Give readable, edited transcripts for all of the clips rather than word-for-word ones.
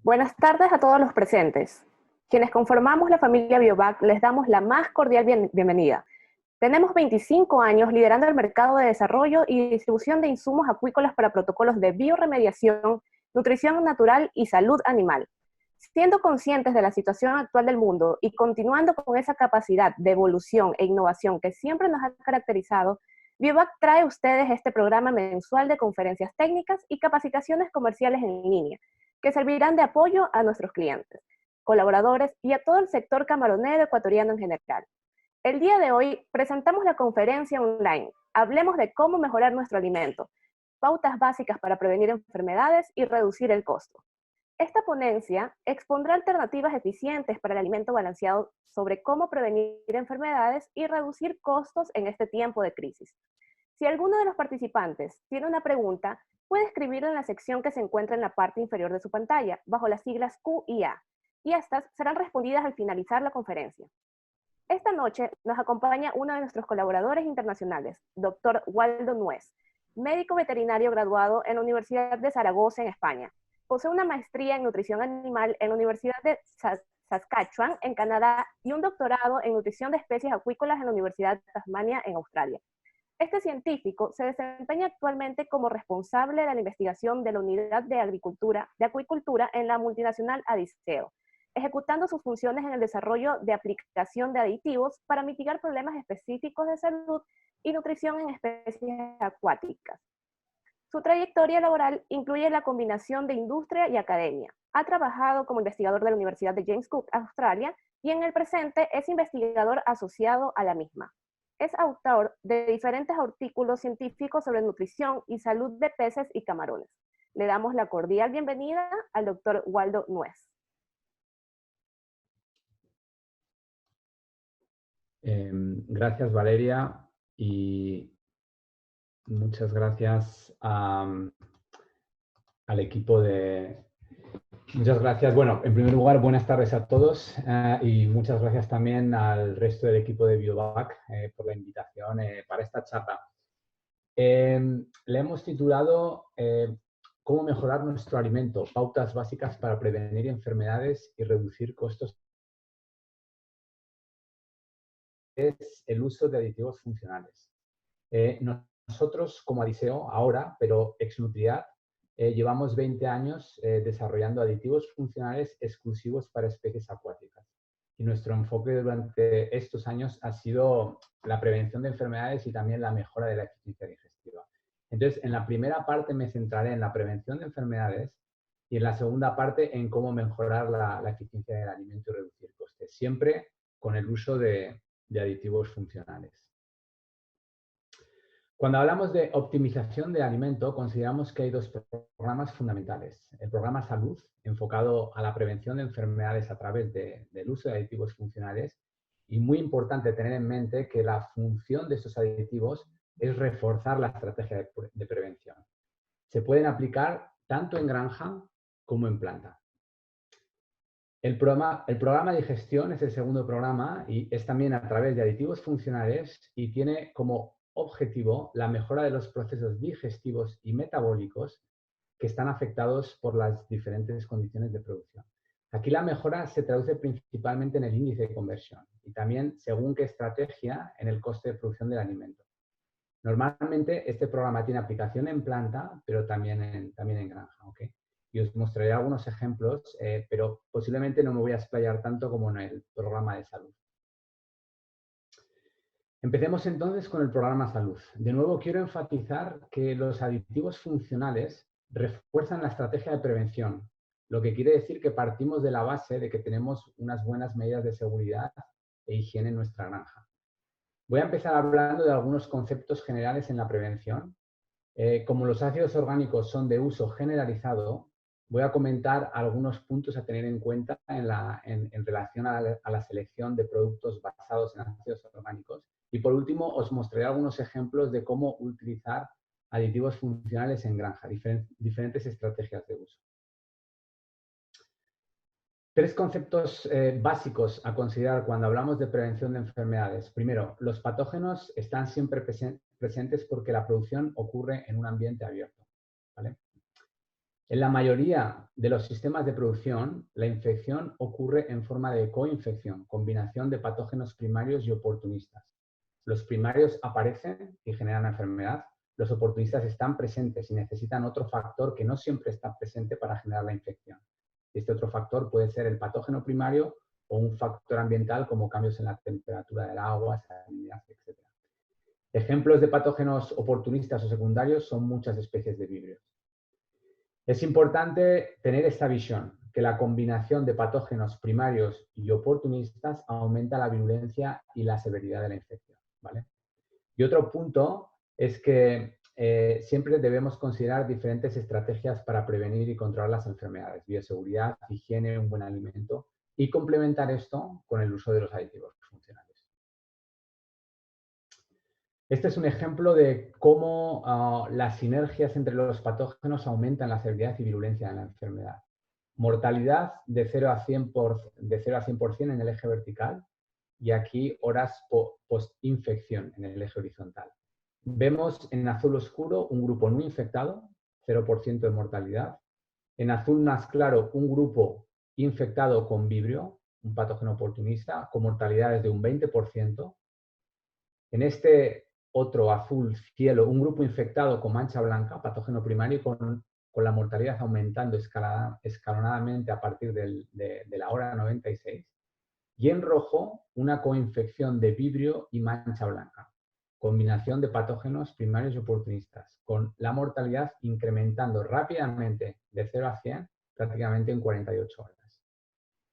Buenas tardes a todos los presentes. Quienes conformamos la familia Biovac les damos la más cordial bienvenida. Tenemos 25 años liderando el mercado de desarrollo y distribución de insumos acuícolas para protocolos de bioremediación, nutrición natural y salud animal. Siendo conscientes de la situación actual del mundo y continuando con esa capacidad de evolución e innovación que siempre nos ha caracterizado, Biovac trae a ustedes este programa mensual de conferencias técnicas y capacitaciones comerciales en línea, que servirán de apoyo a nuestros clientes, colaboradores y a todo el sector camaronero ecuatoriano en general. El día de hoy presentamos la conferencia online Hablemos de cómo mejorar nuestro alimento, pautas básicas para prevenir enfermedades y reducir el costo. Esta ponencia expondrá alternativas eficientes para el alimento balanceado sobre cómo prevenir enfermedades y reducir costos en este tiempo de crisis. Si alguno de los participantes tiene una pregunta, puede escribirla en la sección que se encuentra en la parte inferior de su pantalla, bajo las siglas Q y A, y estas serán respondidas al finalizar la conferencia. Esta noche nos acompaña uno de nuestros colaboradores internacionales, Dr. Waldo Nuez, médico veterinario graduado en la Universidad de Zaragoza, en España. Posee una maestría en nutrición animal en la Universidad de Saskatchewan, en Canadá, y un doctorado en nutrición de especies acuícolas en la Universidad de Tasmania, en Australia. Este científico se desempeña actualmente como responsable de la investigación de la Unidad de Acuicultura en la multinacional Adisseo, ejecutando sus funciones en el desarrollo de aplicación de aditivos para mitigar problemas específicos de salud y nutrición en especies acuáticas. Su trayectoria laboral incluye la combinación de industria y academia. Ha trabajado como investigador de la Universidad de James Cook, Australia, y en el presente es investigador asociado a la misma. Es autor de diferentes artículos científicos sobre nutrición y salud de peces y camarones. Le damos la cordial bienvenida al doctor Waldo Nuez. Gracias, Valeria, y muchas gracias al equipo de... Muchas gracias. Bueno, en primer lugar, buenas tardes a todos y muchas gracias también al resto del equipo de Biovac por la invitación para esta charla. Le hemos titulado ¿Cómo mejorar nuestro alimento? Pautas básicas para prevenir enfermedades y reducir costos. Es el uso de aditivos funcionales. Nosotros, como Adisseo, ahora, pero ex Nutriad, llevamos 20 años desarrollando aditivos funcionales exclusivos para especies acuáticas. Y nuestro enfoque durante estos años ha sido la prevención de enfermedades y también la mejora de la eficiencia digestiva. Entonces, en la primera parte me centraré en la prevención de enfermedades y en la segunda parte en cómo mejorar la eficiencia del alimento y reducir costes, siempre con el uso de aditivos funcionales. Cuando hablamos de optimización de alimento, consideramos que hay dos programas fundamentales. El programa Salud, enfocado a la prevención de enfermedades a través del uso de aditivos funcionales, y muy importante tener en mente que la función de estos aditivos es reforzar la estrategia de prevención. Se pueden aplicar tanto en granja como en planta. El programa de digestión es el segundo programa y es también a través de aditivos funcionales y tiene como objetivo la mejora de los procesos digestivos y metabólicos que están afectados por las diferentes condiciones de producción. Aquí la mejora se traduce principalmente en el índice de conversión y también, según qué estrategia, en el coste de producción del alimento. Normalmente este programa tiene aplicación en planta, pero también en granja, ¿okay? Y os mostraré algunos ejemplos, pero posiblemente no me voy a explayar tanto como en el programa de salud. Empecemos entonces con el programa salud. De nuevo, quiero enfatizar que los aditivos funcionales refuerzan la estrategia de prevención, lo que quiere decir que partimos de la base de que tenemos unas buenas medidas de seguridad e higiene en nuestra granja. Voy a empezar hablando de algunos conceptos generales en la prevención. Como los ácidos orgánicos son de uso generalizado, voy a comentar algunos puntos a tener en cuenta en relación a la selección de productos basados en ácidos orgánicos. Y por último, os mostraré algunos ejemplos de cómo utilizar aditivos funcionales en granja, diferentes estrategias de uso. Tres conceptos básicos a considerar cuando hablamos de prevención de enfermedades. Primero, los patógenos están siempre presentes porque la producción ocurre en un ambiente abierto, ¿vale? En la mayoría de los sistemas de producción, la infección ocurre en forma de coinfección, combinación de patógenos primarios y oportunistas. Los primarios aparecen y generan la enfermedad. Los oportunistas están presentes y necesitan otro factor que no siempre está presente para generar la infección. Este otro factor puede ser el patógeno primario o un factor ambiental como cambios en la temperatura del agua, salinidad, etc. Ejemplos de patógenos oportunistas o secundarios son muchas especies de víbrios. Es importante tener esta visión, que la combinación de patógenos primarios y oportunistas aumenta la virulencia y la severidad de la infección, ¿vale? Y otro punto es que siempre debemos considerar diferentes estrategias para prevenir y controlar las enfermedades, bioseguridad, higiene, un buen alimento, y complementar esto con el uso de los aditivos funcionales. Este es un ejemplo de cómo las sinergias entre los patógenos aumentan la severidad y virulencia de la enfermedad. Mortalidad de 0 a 100% en el eje vertical y aquí horas post-infección en el eje horizontal. Vemos en azul oscuro un grupo no infectado, 0% de mortalidad. En azul más claro, un grupo infectado con vibrio, un patógeno oportunista, con mortalidades de un 20%. En este otro azul cielo, un grupo infectado con mancha blanca, patógeno primario, con la mortalidad aumentando escalonadamente a partir de la hora 96. Y en rojo, una coinfección de vibrio y mancha blanca, combinación de patógenos primarios y oportunistas, con la mortalidad incrementando rápidamente de 0 a 100 prácticamente en 48 horas.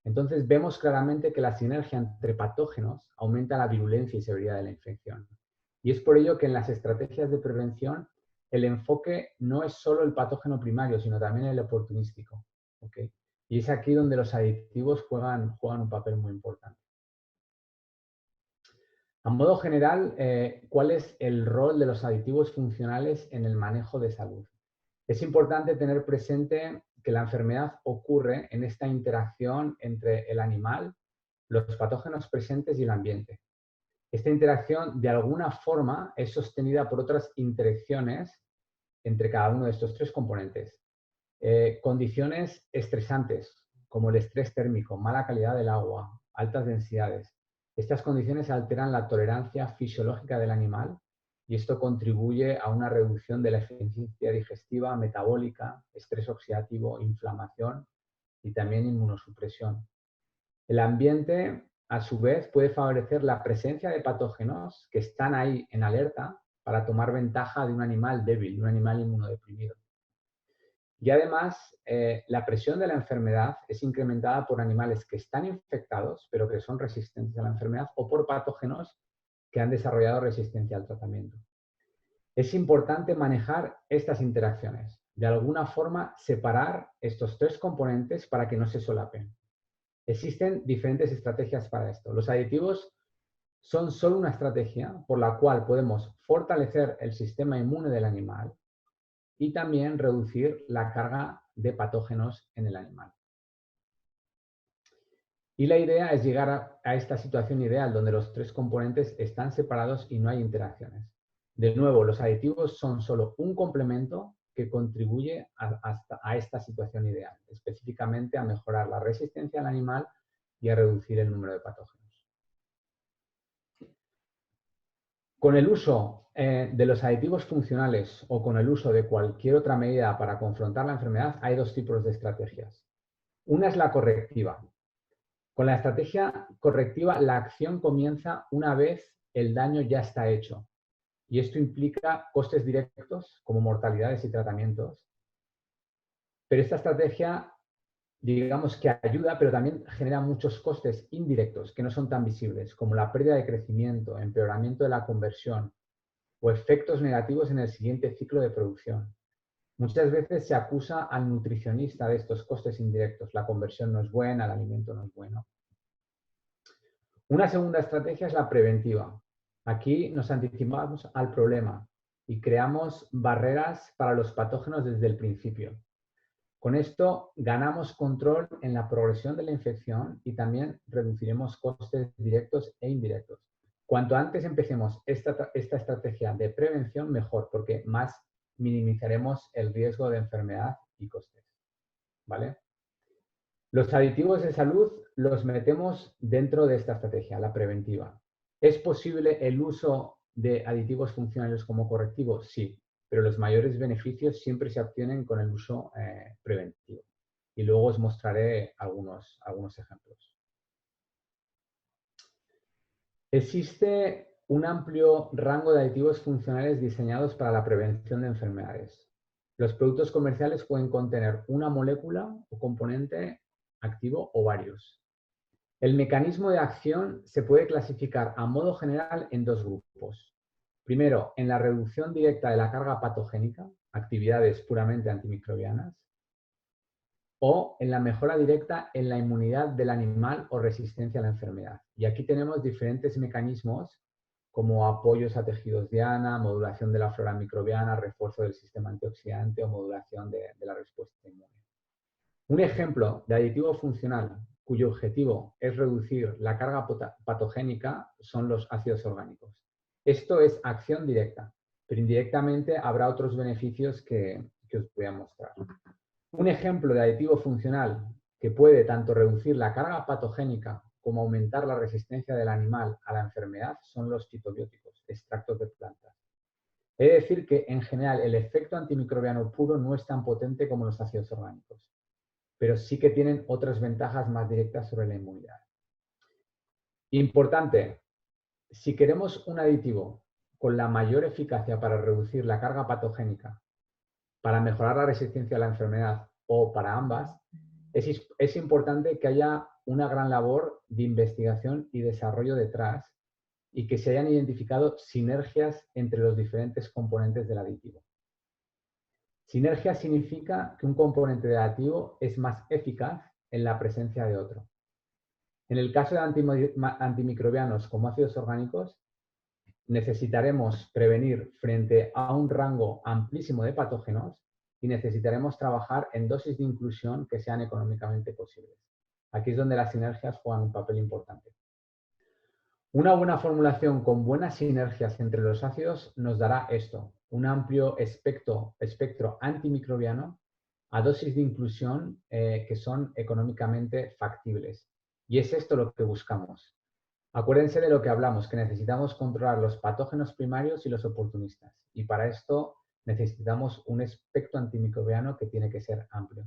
Entonces vemos claramente que la sinergia entre patógenos aumenta la virulencia y severidad de la infección. Y es por ello que en las estrategias de prevención el enfoque no es solo el patógeno primario, sino también el oportunístico, ¿okay? Y es aquí donde los aditivos juegan un papel muy importante. A modo general, ¿cuál es el rol de los aditivos funcionales en el manejo de salud? Es importante tener presente que la enfermedad ocurre en esta interacción entre el animal, los patógenos presentes y el ambiente. Esta interacción, de alguna forma, es sostenida por otras interacciones entre cada uno de estos tres componentes. Condiciones estresantes, como el estrés térmico, mala calidad del agua, altas densidades. Estas condiciones alteran la tolerancia fisiológica del animal y esto contribuye a una reducción de la eficiencia digestiva, metabólica, estrés oxidativo, inflamación y también inmunosupresión. El ambiente, a su vez, puede favorecer la presencia de patógenos que están ahí en alerta para tomar ventaja de un animal débil, de un animal inmunodeprimido. Y además, la presión de la enfermedad es incrementada por animales que están infectados, pero que son resistentes a la enfermedad, o por patógenos que han desarrollado resistencia al tratamiento. Es importante manejar estas interacciones. De alguna forma, separar estos tres componentes para que no se solapen. Existen diferentes estrategias para esto. Los aditivos son solo una estrategia por la cual podemos fortalecer el sistema inmune del animal y también reducir la carga de patógenos en el animal. Y la idea es llegar a esta situación ideal donde los tres componentes están separados y no hay interacciones. De nuevo, los aditivos son solo un complemento que contribuye a esta situación ideal, específicamente a mejorar la resistencia al animal y a reducir el número de patógenos. Con el uso de los aditivos funcionales o con el uso de cualquier otra medida para confrontar la enfermedad, hay dos tipos de estrategias. Una es la correctiva. Con la estrategia correctiva, la acción comienza una vez el daño ya está hecho. Y esto implica costes directos, como mortalidades y tratamientos. Pero esta estrategia, digamos que ayuda, pero también genera muchos costes indirectos que no son tan visibles, como la pérdida de crecimiento, empeoramiento de la conversión o efectos negativos en el siguiente ciclo de producción. Muchas veces se acusa al nutricionista de estos costes indirectos. La conversión no es buena, el alimento no es bueno. Una segunda estrategia es la preventiva. Aquí nos anticipamos al problema y creamos barreras para los patógenos desde el principio. Con esto ganamos control en la progresión de la infección y también reduciremos costes directos e indirectos. Cuanto antes empecemos esta estrategia de prevención, mejor, porque más minimizaremos el riesgo de enfermedad y costes. ¿Vale? Los aditivos de salud los metemos dentro de esta estrategia, la preventiva. ¿Es posible el uso de aditivos funcionales como correctivo? Sí, pero los mayores beneficios siempre se obtienen con el uso preventivo. Y luego os mostraré algunos ejemplos. Existe un amplio rango de aditivos funcionales diseñados para la prevención de enfermedades. Los productos comerciales pueden contener una molécula o componente activo o varios. El mecanismo de acción se puede clasificar a modo general en dos grupos. Primero, en la reducción directa de la carga patogénica, actividades puramente antimicrobianas, o en la mejora directa en la inmunidad del animal o resistencia a la enfermedad. Y aquí tenemos diferentes mecanismos como apoyos a tejidos diana, modulación de la flora microbiana, refuerzo del sistema antioxidante o modulación de la respuesta inmune. Un ejemplo de aditivo funcional cuyo objetivo es reducir la carga patogénica son los ácidos orgánicos. Esto es acción directa, pero indirectamente habrá otros beneficios que os voy a mostrar. Un ejemplo de aditivo funcional que puede tanto reducir la carga patogénica como aumentar la resistencia del animal a la enfermedad son los fitobióticos, extractos de plantas. He de decir que, en general, el efecto antimicrobiano puro no es tan potente como los ácidos orgánicos, pero sí que tienen otras ventajas más directas sobre la inmunidad. Importante, si queremos un aditivo con la mayor eficacia para reducir la carga patogénica, para mejorar la resistencia a la enfermedad o para ambas, es importante que haya una gran labor de investigación y desarrollo detrás y que se hayan identificado sinergias entre los diferentes componentes del aditivo. Sinergia significa que un componente de aditivo es más eficaz en la presencia de otro. En el caso de antimicrobianos como ácidos orgánicos, necesitaremos prevenir frente a un rango amplísimo de patógenos y necesitaremos trabajar en dosis de inclusión que sean económicamente posibles. Aquí es donde las sinergias juegan un papel importante. Una buena formulación con buenas sinergias entre los ácidos nos dará esto, un amplio espectro antimicrobiano a dosis de inclusión que son económicamente factibles. Y es esto lo que buscamos. Acuérdense de lo que hablamos, que necesitamos controlar los patógenos primarios y los oportunistas. Y para esto necesitamos un espectro antimicrobiano que tiene que ser amplio.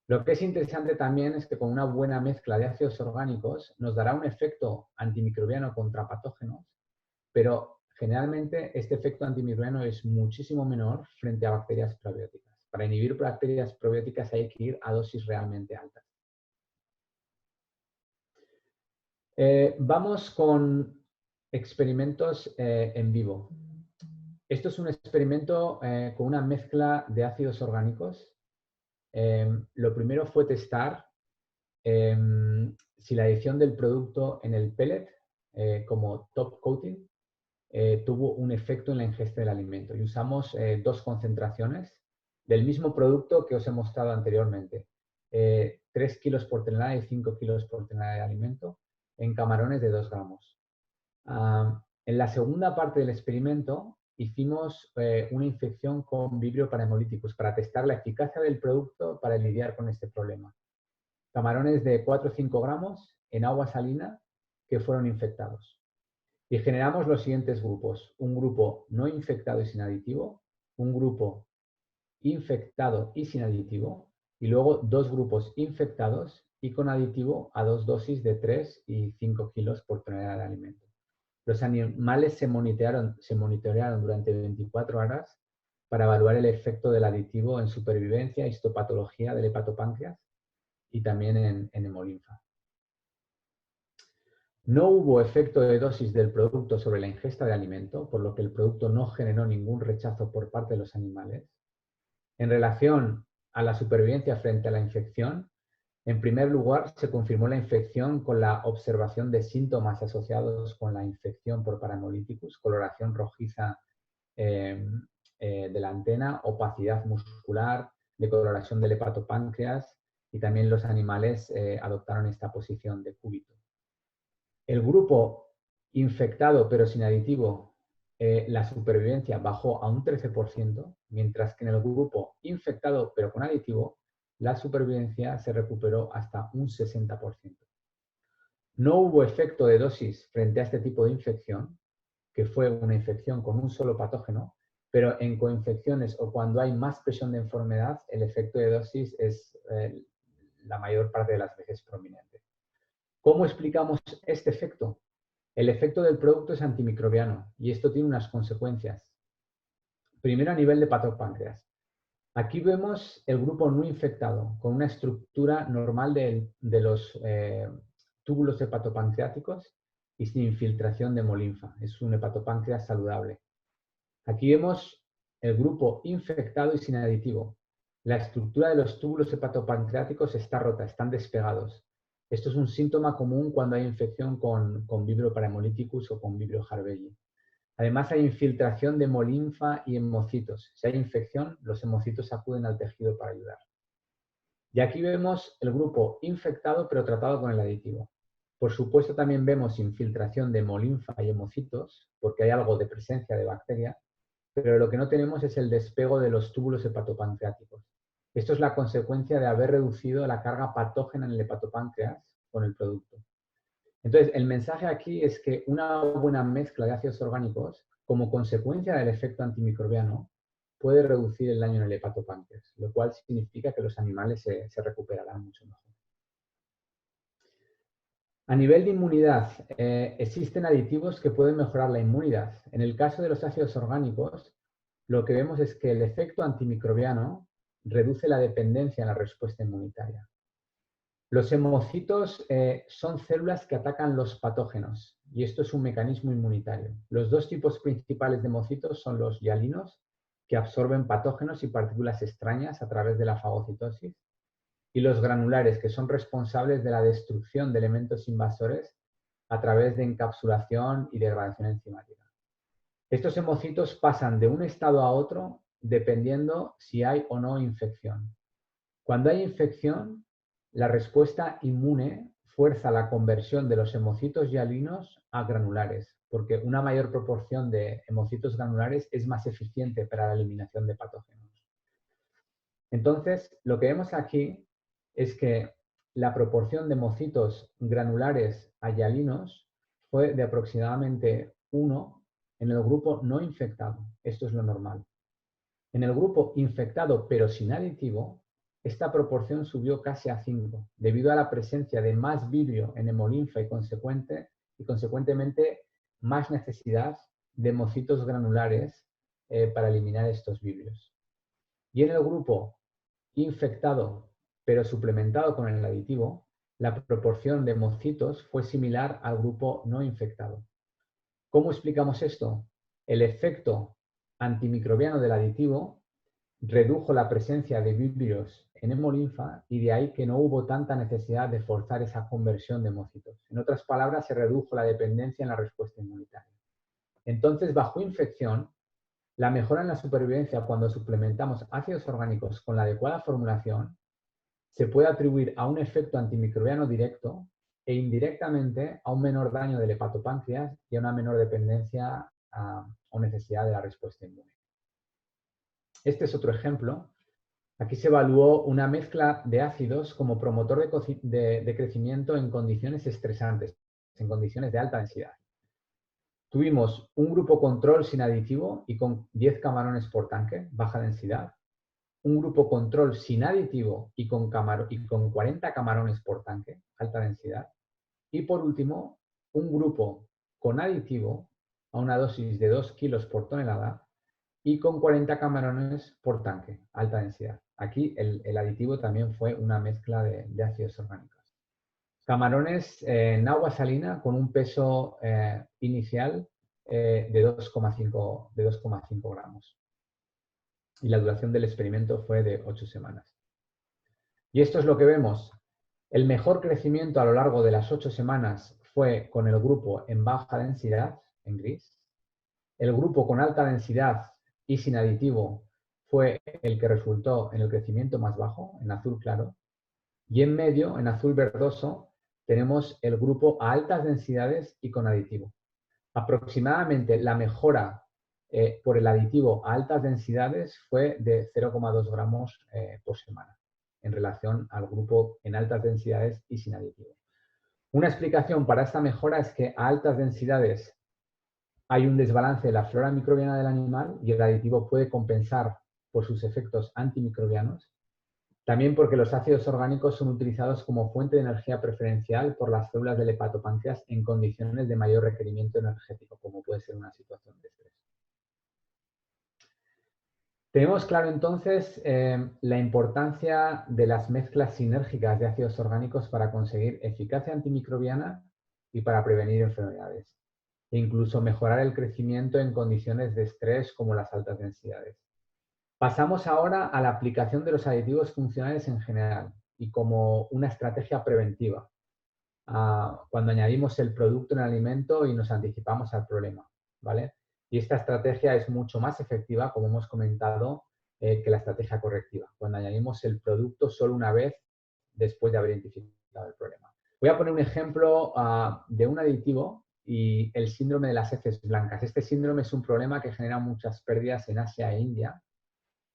Lo que es interesante también es que con una buena mezcla de ácidos orgánicos nos dará un efecto antimicrobiano contra patógenos, pero generalmente este efecto antimicrobiano es muchísimo menor frente a bacterias probióticas. Para inhibir bacterias probióticas hay que ir a dosis realmente altas. Vamos con experimentos en vivo. Esto es un experimento con una mezcla de ácidos orgánicos. Lo primero fue testar si la adición del producto en el pellet como top coating tuvo un efecto en la ingesta del alimento. Y usamos dos concentraciones del mismo producto que os he mostrado anteriormente. 3 kilos por tonelada y 5 kilos por tonelada de alimento en camarones de 2 gramos. En la segunda parte del experimento hicimos una infección con Vibrio Parahemolyticus para testar la eficacia del producto para lidiar con este problema. Camarones de 4 o 5 gramos en agua salina que fueron infectados. Y generamos los siguientes grupos. Un grupo no infectado y sin aditivo, un grupo infectado y sin aditivo, y luego 2 grupos infectados y con aditivo a 2 dosis de 3 y 5 kilos por tonelada de alimento. Los animales se monitorearon durante 24 horas para evaluar el efecto del aditivo en supervivencia, histopatología del hepatopáncreas y también en hemolinfa. No hubo efecto de dosis del producto sobre la ingesta de alimento, por lo que el producto no generó ningún rechazo por parte de los animales. En relación a la supervivencia frente a la infección, en primer lugar, se confirmó la infección con la observación de síntomas asociados con la infección por Parahemolyticus, coloración rojiza de la antena, opacidad muscular, decoloración del hepatopáncreas y también los animales adoptaron esta posición de cúbito. El grupo infectado pero sin aditivo la supervivencia bajó a un 13%, mientras que en el grupo infectado pero con aditivo, la supervivencia se recuperó hasta un 60%. No hubo efecto de dosis frente a este tipo de infección, que fue una infección con un solo patógeno, pero en coinfecciones o cuando hay más presión de enfermedad, el efecto de dosis es la mayor parte de las veces prominente. ¿Cómo explicamos este efecto? El efecto del producto es antimicrobiano y esto tiene unas consecuencias. Primero, a nivel de patopáncreas. Aquí vemos el grupo no infectado con una estructura normal de los túbulos hepatopancreáticos y sin infiltración de hemolinfa. Es un hepatopáncreas saludable. Aquí vemos el grupo infectado y sin aditivo. La estructura de los túbulos hepatopancreáticos está rota, están despegados. Esto es un síntoma común cuando hay infección con Vibrio parahemolyticus o con Vibrio harbelli. Además, hay infiltración de hemolinfa y hemocitos. Si hay infección, los hemocitos acuden al tejido para ayudar. Y aquí vemos el grupo infectado pero tratado con el aditivo. Por supuesto, también vemos infiltración de hemolinfa y hemocitos, porque hay algo de presencia de bacteria, pero lo que no tenemos es el despego de los túbulos hepatopancreáticos. Esto es la consecuencia de haber reducido la carga patógena en el hepatopáncreas con el producto. Entonces, el mensaje aquí es que una buena mezcla de ácidos orgánicos, como consecuencia del efecto antimicrobiano, puede reducir el daño en el hepatopáncreas, lo cual significa que los animales se recuperarán mucho mejor. A nivel de inmunidad, existen aditivos que pueden mejorar la inmunidad. En el caso de los ácidos orgánicos, lo que vemos es que el efecto antimicrobiano reduce la dependencia en la respuesta inmunitaria. Los hemocitos son células que atacan los patógenos y esto es un mecanismo inmunitario. Los dos tipos principales de hemocitos son los hialinos, que absorben patógenos y partículas extrañas a través de la fagocitosis, y los granulares, que son responsables de la destrucción de elementos invasores a través de encapsulación y degradación enzimática. Estos hemocitos pasan de un estado a otro dependiendo si hay o no infección. Cuando hay infección, la respuesta inmune fuerza la conversión de los hemocitos hialinos a granulares, porque una mayor proporción de hemocitos granulares es más eficiente para la eliminación de patógenos. Entonces, lo que vemos aquí es que la proporción de hemocitos granulares a hialinos fue de aproximadamente 1 en el grupo no infectado. Esto es lo normal. En el grupo infectado pero sin aditivo, esta proporción subió casi a 5, debido a la presencia de más vibrio en hemolinfa y consecuentemente más necesidad de hemocitos granulares para eliminar estos vibrios. Y en el grupo infectado pero suplementado con el aditivo, la proporción de hemocitos fue similar al grupo no infectado. ¿Cómo explicamos esto? El efecto antimicrobiano del aditivo redujo la presencia de vibrios en hemolinfa y de ahí que no hubo tanta necesidad de forzar esa conversión de hemocitos. En otras palabras, se redujo la dependencia en la respuesta inmunitaria. Entonces, bajo infección, la mejora en la supervivencia cuando suplementamos ácidos orgánicos con la adecuada formulación se puede atribuir a un efecto antimicrobiano directo e indirectamente a un menor daño del hepatopáncreas y a una menor dependencia o necesidad de la respuesta inmune. Este es otro ejemplo. Aquí se evaluó una mezcla de ácidos como promotor de crecimiento en condiciones estresantes, en condiciones de alta densidad. Tuvimos un grupo control sin aditivo y con 10 camarones por tanque, baja densidad. Un grupo control sin aditivo y con 40 camarones por tanque, alta densidad. Y por último, un grupo con aditivo a una dosis de 2 kilos por tonelada y con 40 camarones por tanque, alta densidad. Aquí el aditivo también fue una mezcla de ácidos orgánicos. Camarones en agua salina con un peso inicial de 2,5 gramos. Y la duración del experimento fue de 8 semanas. Y esto es lo que vemos. El mejor crecimiento a lo largo de las 8 semanas fue con el grupo en baja densidad, en gris. El grupo con alta densidad y sin aditivo fue el que resultó en el crecimiento más bajo, en azul claro. Y en medio, en azul verdoso, tenemos el grupo a altas densidades y con aditivo. Aproximadamente la mejora por el aditivo a altas densidades fue de 0,2 gramos por semana en relación al grupo en altas densidades y sin aditivo. Una explicación para esta mejora es que a altas densidades hay un desbalance de la flora microbiana del animal y el aditivo puede compensar por sus efectos antimicrobianos. También porque los ácidos orgánicos son utilizados como fuente de energía preferencial por las células del hepatopáncreas en condiciones de mayor requerimiento energético, como puede ser una situación de estrés. Tenemos claro entonces la importancia de las mezclas sinérgicas de ácidos orgánicos para conseguir eficacia antimicrobiana y para prevenir enfermedades, e incluso mejorar el crecimiento en condiciones de estrés como las altas densidades. Pasamos ahora a la aplicación de los aditivos funcionales en general y como una estrategia preventiva, cuando añadimos el producto en el alimento y nos anticipamos al problema, ¿vale? Y esta estrategia es mucho más efectiva, como hemos comentado, que la estrategia correctiva, cuando añadimos el producto solo una vez después de haber identificado el problema. Voy a poner un ejemplo de un aditivo y el síndrome de las heces blancas. Este síndrome es un problema que genera muchas pérdidas en Asia e India,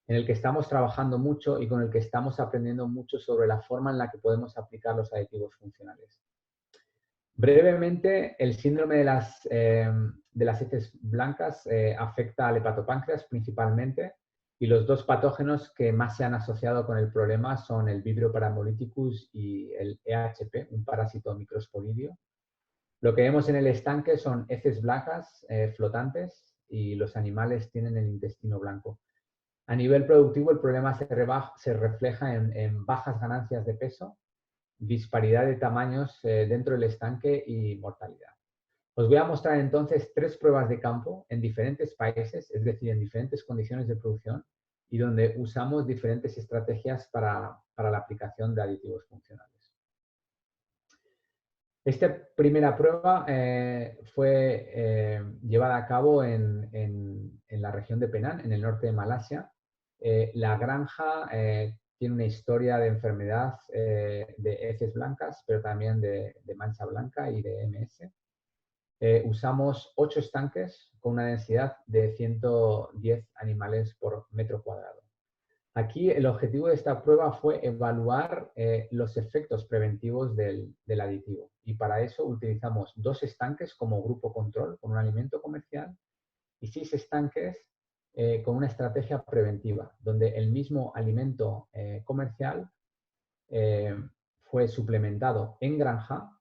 en el que estamos trabajando mucho y con el que estamos aprendiendo mucho sobre la forma en la que podemos aplicar los aditivos funcionales. Brevemente, el síndrome de las heces blancas afecta al hepatopáncreas principalmente, y los dos patógenos que más se han asociado con el problema son el Vibrio paramolyticus y el EHP, un parásito microsporidio. Lo que vemos en el estanque son heces blancas flotantes y los animales tienen el intestino blanco. A nivel productivo, el problema se refleja en bajas ganancias de peso, disparidad de tamaños dentro del estanque y mortalidad. Os voy a mostrar entonces 3 pruebas de campo en diferentes países, es decir, en diferentes condiciones de producción y donde usamos diferentes estrategias para la aplicación de aditivos funcionales. Esta primera prueba fue llevada a cabo en la región de Penang, en el norte de Malasia. La granja tiene una historia de enfermedad de heces blancas, pero también de mancha blanca y de MS. Usamos 8 estanques con una densidad de 110 animales por metro cuadrado. Aquí el objetivo de esta prueba fue evaluar los efectos preventivos del aditivo, y para eso utilizamos 2 estanques como grupo control con un alimento comercial y 6 estanques con una estrategia preventiva, donde el mismo alimento comercial fue suplementado en granja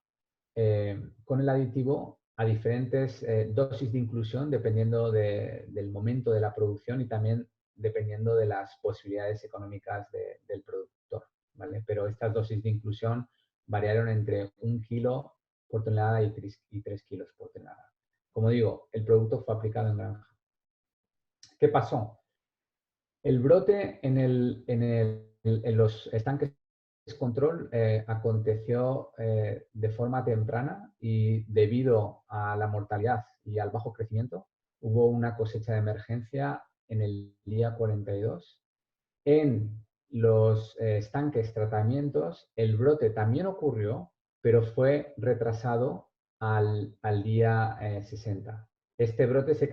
con el aditivo a diferentes dosis de inclusión dependiendo del momento de la producción y también dependiendo de las posibilidades económicas del productor, ¿vale? Pero estas dosis de inclusión variaron entre 1 kilo por tonelada y 3 kilos por tonelada. Como digo, el producto fue aplicado en granja. ¿Qué pasó? El brote en los estanques control aconteció de forma temprana y debido a la mortalidad y al bajo crecimiento hubo una cosecha de emergencia en el día 42. En los estanques tratamientos el brote también ocurrió, pero fue retrasado al día 60. Este brote se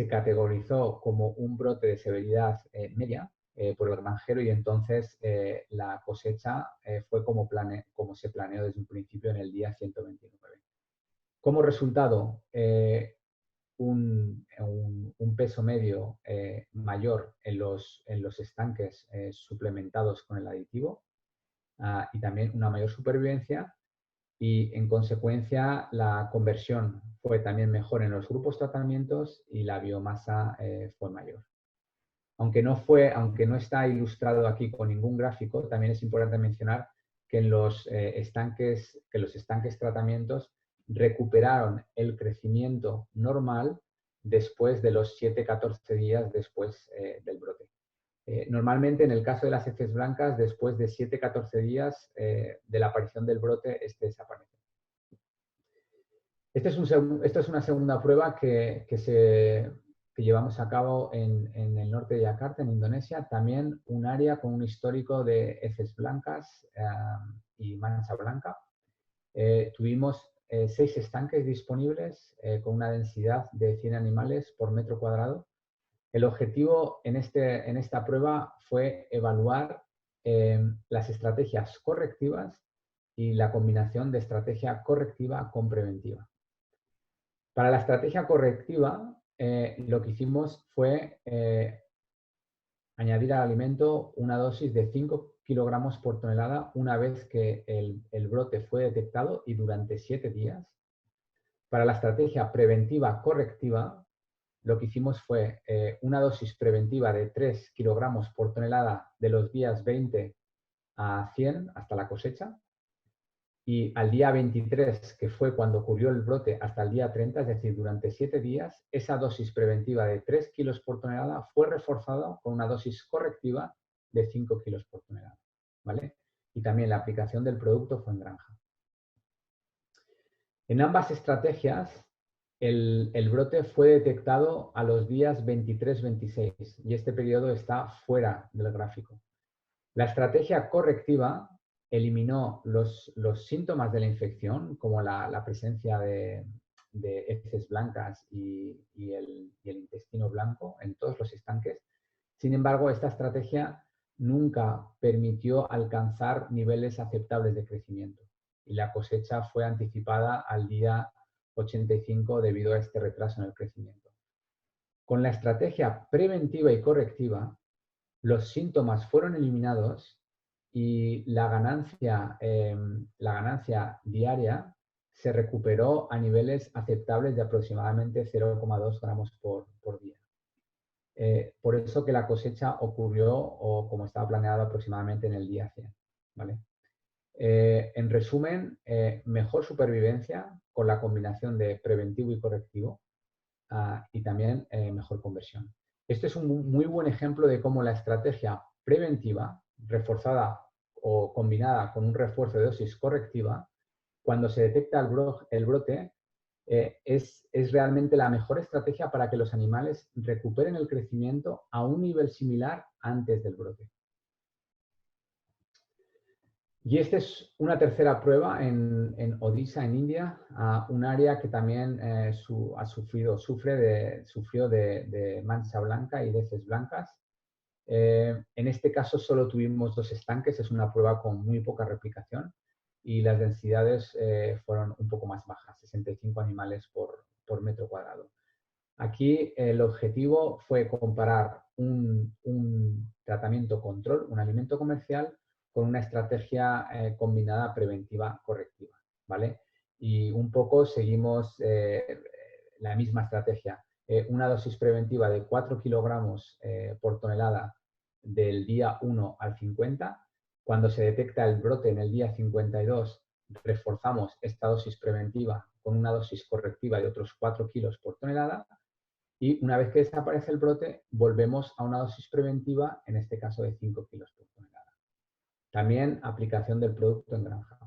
categorizó como un brote de severidad media por el granjero, y entonces la cosecha fue como se planeó desde un principio en el día 129. Como resultado, un peso medio mayor en los estanques suplementados con el aditivo y también una mayor supervivencia, y en consecuencia la conversión fue también mejor en los grupos tratamientos y la biomasa fue mayor. Aunque no está ilustrado aquí con ningún gráfico, también es importante mencionar que los estanques tratamientos recuperaron el crecimiento normal después de los 7-14 días después del brote. Normalmente, en el caso de las heces blancas, después de 7-14 días de la aparición del brote, este desaparece. Esta es una segunda prueba que llevamos a cabo en el norte de Yakarta, en Indonesia, también un área con un histórico de heces blancas y mancha blanca. Tuvimos 6 estanques disponibles con una densidad de 100 animales por metro cuadrado. El objetivo en esta prueba fue evaluar las estrategias correctivas y la combinación de estrategia correctiva con preventiva. Para la estrategia correctiva, lo que hicimos fue añadir al alimento una dosis de 5 kilogramos por tonelada una vez que el brote fue detectado y durante 7 días. Para la estrategia preventiva correctiva, lo que hicimos fue una dosis preventiva de 3 kilogramos por tonelada de los días 20 a 100 hasta la cosecha. Y al día 23, que fue cuando ocurrió el brote, hasta el día 30, es decir, durante 7 días, esa dosis preventiva de 3 kilos por tonelada fue reforzada con una dosis correctiva de 5 kilos por tonelada, ¿vale? Y también la aplicación del producto fue en granja. En ambas estrategias, el brote fue detectado a los días 23-26 y este periodo está fuera del gráfico. La estrategia correctiva eliminó los síntomas de la infección, como la presencia de heces blancas y el intestino blanco en todos los estanques. Sin embargo, esta estrategia nunca permitió alcanzar niveles aceptables de crecimiento y la cosecha fue anticipada al día 85 debido a este retraso en el crecimiento. Con la estrategia preventiva y correctiva, los síntomas fueron eliminados y la ganancia diaria se recuperó a niveles aceptables de aproximadamente 0,2 gramos por día. Por eso que la cosecha ocurrió, o como estaba planeado, aproximadamente en el día 100. ¿Vale? En resumen, mejor supervivencia con la combinación de preventivo y correctivo y también mejor conversión. Este es un muy buen ejemplo de cómo la estrategia preventiva, reforzada o combinada con un refuerzo de dosis correctiva, cuando se detecta el brote, es realmente la mejor estrategia para que los animales recuperen el crecimiento a un nivel similar antes del brote. Y esta es una tercera prueba en Odisha, en India, un área que también sufrió de mancha blanca y de heces blancas. En este caso solo tuvimos 2 estanques, es una prueba con muy poca replicación y las densidades fueron un poco más bajas, 65 animales por metro cuadrado. Aquí el objetivo fue comparar un tratamiento control, un alimento comercial, con una estrategia combinada preventiva correctiva, ¿vale? Y un poco seguimos la misma estrategia. Una dosis preventiva de 4 kilogramos por tonelada del día 1 al 50. Cuando se detecta el brote en el día 52, reforzamos esta dosis preventiva con una dosis correctiva de otros 4 kilos por tonelada. Y una vez que desaparece el brote, volvemos a una dosis preventiva, en este caso de 5 kilos por tonelada. También aplicación del producto en granja.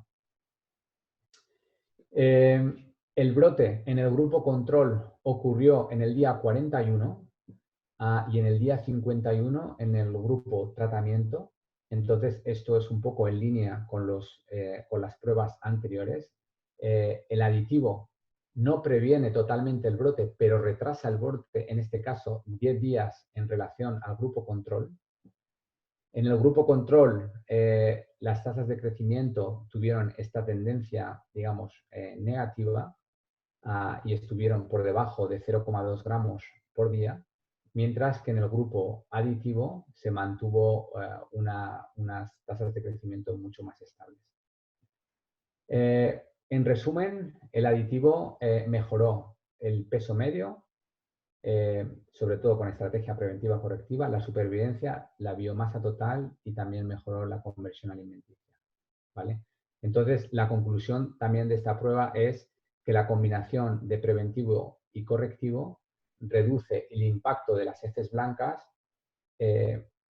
El brote en el grupo control ocurrió en el día 41 y en el día 51 en el grupo tratamiento. Entonces, esto es un poco en línea con las pruebas anteriores. El aditivo no previene totalmente el brote, pero retrasa el brote, en este caso, 10 días en relación al grupo control. En el grupo control, las tasas de crecimiento tuvieron esta tendencia, digamos, negativa y estuvieron por debajo de 0,2 gramos por día, mientras que en el grupo aditivo se mantuvo unas tasas de crecimiento mucho más estables. En resumen, el aditivo mejoró el peso medio, sobre todo con estrategia preventiva correctiva, la supervivencia, la biomasa total y también mejoró la conversión alimenticia, ¿vale? Entonces, la conclusión también de esta prueba es que la combinación de preventivo y correctivo reduce el impacto de las heces blancas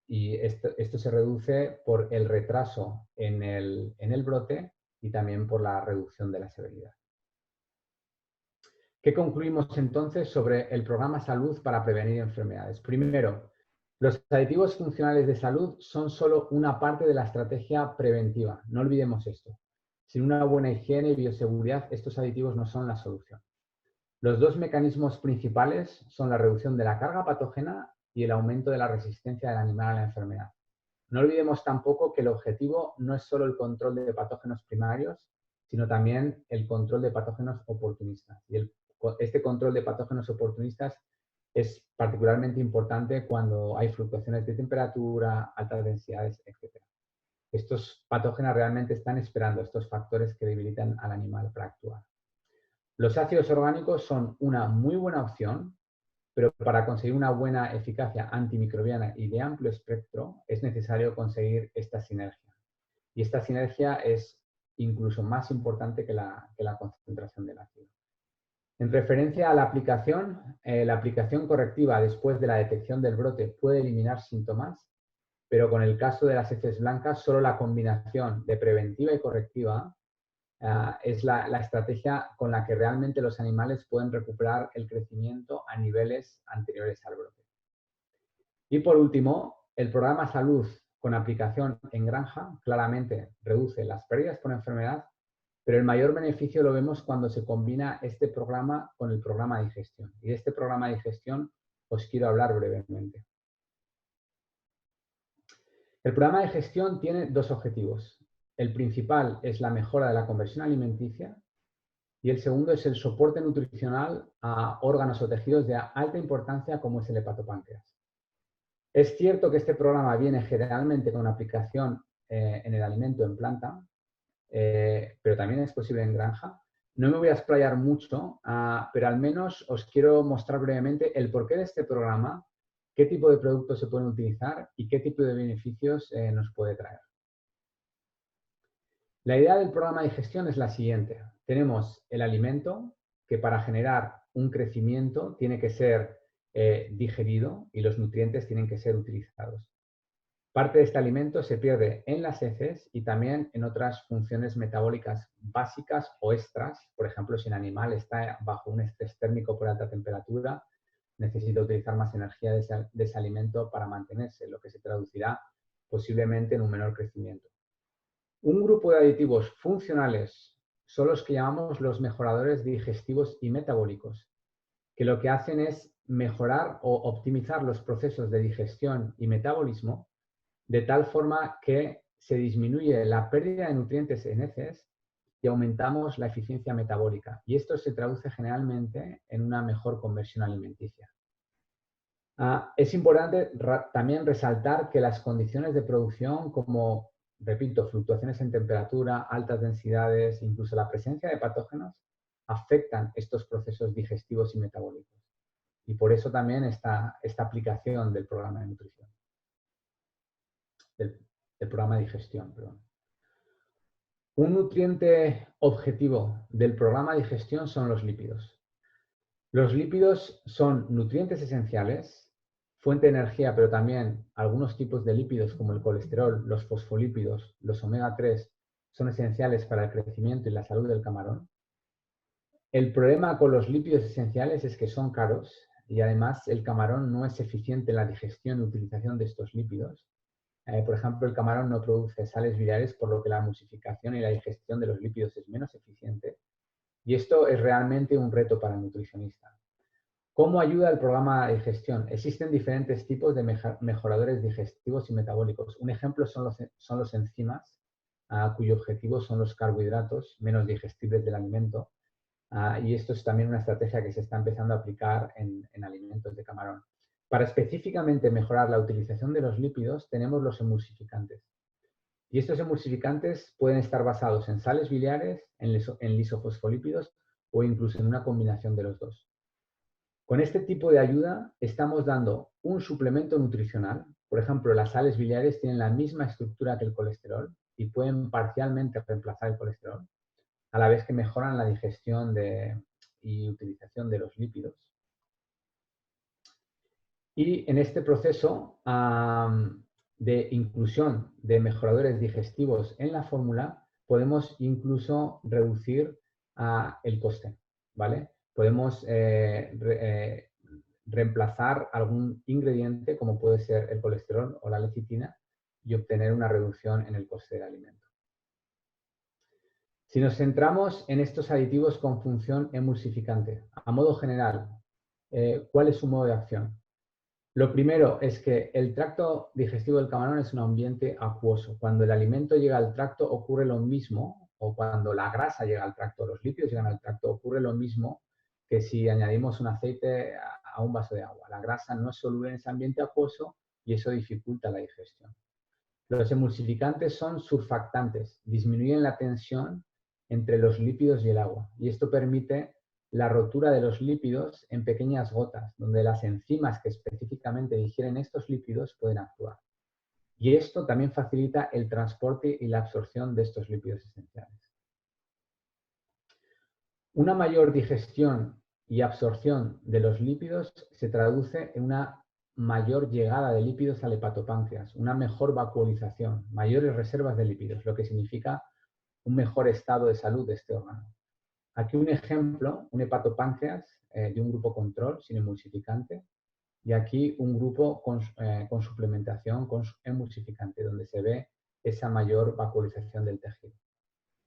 y esto se reduce por el retraso en el brote y también por la reducción de la severidad. ¿Qué concluimos entonces sobre el programa Salud para prevenir enfermedades? Primero, los aditivos funcionales de salud son solo una parte de la estrategia preventiva. No olvidemos esto. Sin una buena higiene y bioseguridad, estos aditivos no son la solución. Los dos mecanismos principales son la reducción de la carga patógena y el aumento de la resistencia del animal a la enfermedad. No olvidemos tampoco que el objetivo no es solo el control de patógenos primarios, sino también el control de patógenos oportunistas. Y este control de patógenos oportunistas es particularmente importante cuando hay fluctuaciones de temperatura, altas densidades, etc. Estos patógenos realmente están esperando estos factores que debilitan al animal para actuar. Los ácidos orgánicos son una muy buena opción, pero para conseguir una buena eficacia antimicrobiana y de amplio espectro es necesario conseguir esta sinergia. Y esta sinergia es incluso más importante que la concentración del ácido. En referencia a la aplicación correctiva después de la detección del brote puede eliminar síntomas, pero con el caso de las heces blancas, solo la combinación de preventiva y correctiva es la estrategia con la que realmente los animales pueden recuperar el crecimiento a niveles anteriores al brote. Y por último, el programa Salud con aplicación en granja claramente reduce las pérdidas por enfermedad, pero el mayor beneficio lo vemos cuando se combina este programa con el programa de digestión. Y de este programa de digestión os quiero hablar brevemente. El programa de gestión tiene dos objetivos. El principal es la mejora de la conversión alimenticia y el segundo es el soporte nutricional a órganos o tejidos de alta importancia como es el hepatopáncreas. Es cierto que este programa viene generalmente con aplicación en el alimento en planta, pero también es posible en granja. No me voy a explayar mucho, pero al menos os quiero mostrar brevemente el porqué de este programa, qué tipo de productos se pueden utilizar y qué tipo de beneficios nos puede traer. La idea del programa de gestión es la siguiente. Tenemos el alimento que para generar un crecimiento tiene que ser digerido y los nutrientes tienen que ser utilizados. Parte de este alimento se pierde en las heces y también en otras funciones metabólicas básicas o extras. Por ejemplo, si el animal está bajo un estrés térmico por alta temperatura, necesita utilizar más energía de ese alimento para mantenerse, lo que se traducirá posiblemente en un menor crecimiento. Un grupo de aditivos funcionales son los que llamamos los mejoradores digestivos y metabólicos, que lo que hacen es mejorar o optimizar los procesos de digestión y metabolismo de tal forma que se disminuye la pérdida de nutrientes en heces y aumentamos la eficiencia metabólica. Y esto se traduce generalmente en una mejor conversión alimenticia. Es importante también resaltar que las condiciones de producción, como, repito, fluctuaciones en temperatura, altas densidades, incluso la presencia de patógenos, afectan estos procesos digestivos y metabólicos. Y por eso también esta aplicación del programa de nutrición. El programa de digestión, perdón. Un nutriente objetivo del programa de digestión son los lípidos. Los lípidos son nutrientes esenciales, fuente de energía, pero también algunos tipos de lípidos como el colesterol, los fosfolípidos, los omega 3 son esenciales para el crecimiento y la salud del camarón. El problema con los lípidos esenciales es que son caros y además el camarón no es eficiente en la digestión y utilización de estos lípidos. Por ejemplo, el camarón no produce sales biliares, por lo que la emulsificación y la digestión de los lípidos es menos eficiente. Y esto es realmente un reto para el nutricionista. ¿Cómo ayuda el programa de digestión? Existen diferentes tipos de mejoradores digestivos y metabólicos. Un ejemplo son los enzimas, cuyo objetivo son los carbohidratos menos digestibles del alimento. Y esto es también una estrategia que se está empezando a aplicar en alimentos de camarón. Para específicamente mejorar la utilización de los lípidos, tenemos los emulsificantes. Y estos emulsificantes pueden estar basados en sales biliares, en lisofosfolípidos o incluso en una combinación de los dos. Con este tipo de ayuda estamos dando un suplemento nutricional. Por ejemplo, las sales biliares tienen la misma estructura que el colesterol y pueden parcialmente reemplazar el colesterol, a la vez que mejoran la digestión y utilización de los lípidos. Y en este proceso de inclusión de mejoradores digestivos en la fórmula, podemos incluso reducir el coste, ¿vale? Podemos reemplazar algún ingrediente, como puede ser el colesterol o la lecitina, y obtener una reducción en el coste del alimento. Si nos centramos en estos aditivos con función emulsificante, a modo general, ¿cuál es su modo de acción? Lo primero es que el tracto digestivo del camarón es un ambiente acuoso. Cuando el alimento llega al tracto ocurre lo mismo, o cuando la grasa llega al tracto, los lípidos llegan al tracto, ocurre lo mismo que si añadimos un aceite a un vaso de agua. La grasa no es soluble en ese ambiente acuoso y eso dificulta la digestión. Los emulsificantes son surfactantes, disminuyen la tensión entre los lípidos y el agua y esto permite la rotura de los lípidos en pequeñas gotas, donde las enzimas que específicamente digieren estos lípidos pueden actuar. Y esto también facilita el transporte y la absorción de estos lípidos esenciales. Una mayor digestión y absorción de los lípidos se traduce en una mayor llegada de lípidos al hepatopáncreas, una mejor vacuolización, mayores reservas de lípidos, lo que significa un mejor estado de salud de este órgano. Aquí un ejemplo, un hepatopáncreas de un grupo control sin emulsificante y aquí un grupo con suplementación con emulsificante, donde se ve esa mayor vacuolización del tejido.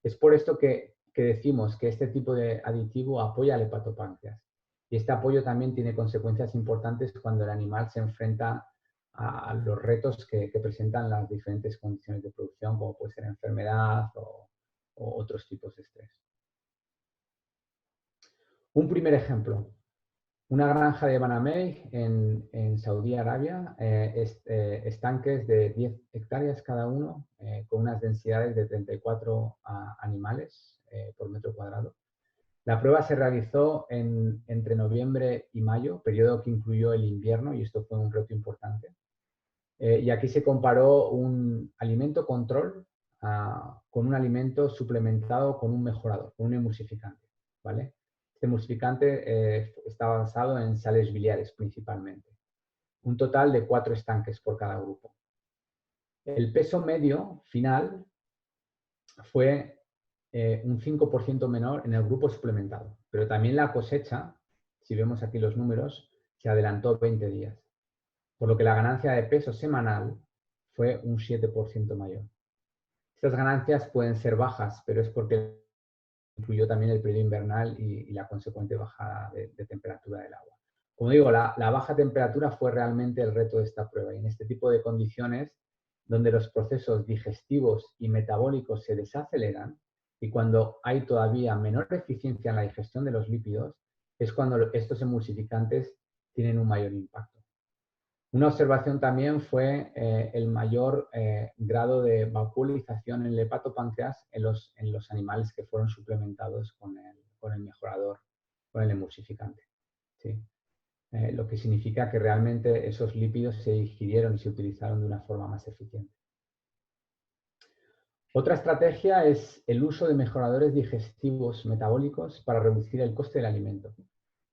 Es por esto que decimos que este tipo de aditivo apoya al hepatopáncreas. Y este apoyo también tiene consecuencias importantes cuando el animal se enfrenta a los retos que presentan las diferentes condiciones de producción, como puede ser enfermedad o otros tipos de estrés. Un primer ejemplo. Una granja de Banamey en Saudí Arabia, estanques de 10 hectáreas cada uno, con unas densidades de 34 animales por metro cuadrado. La prueba se realizó entre noviembre y mayo, periodo que incluyó el invierno, y esto fue un reto importante. Y aquí se comparó un alimento control con un alimento suplementado con un mejorador, con un emulsificante, ¿vale? Este emulsificante está basado en sales biliares principalmente. Un total de 4 estanques por cada grupo. El peso medio final fue un 5% menor en el grupo suplementado, pero también la cosecha, si vemos aquí los números, se adelantó 20 días, por lo que la ganancia de peso semanal fue un 7% mayor. Estas ganancias pueden ser bajas, pero es porque incluyó también el periodo invernal y la consecuente bajada de temperatura del agua. Como digo, la baja temperatura fue realmente el reto de esta prueba y en este tipo de condiciones donde los procesos digestivos y metabólicos se desaceleran y cuando hay todavía menor eficiencia en la digestión de los lípidos, es cuando estos emulsificantes tienen un mayor impacto. Una observación también fue el mayor grado de vacuolización en el hepatopáncreas en los animales que fueron suplementados con el mejorador, con el emulsificante. ¿Sí? Lo que significa que realmente esos lípidos se digirieron y se utilizaron de una forma más eficiente. Otra estrategia es el uso de mejoradores digestivos metabólicos para reducir el coste del alimento.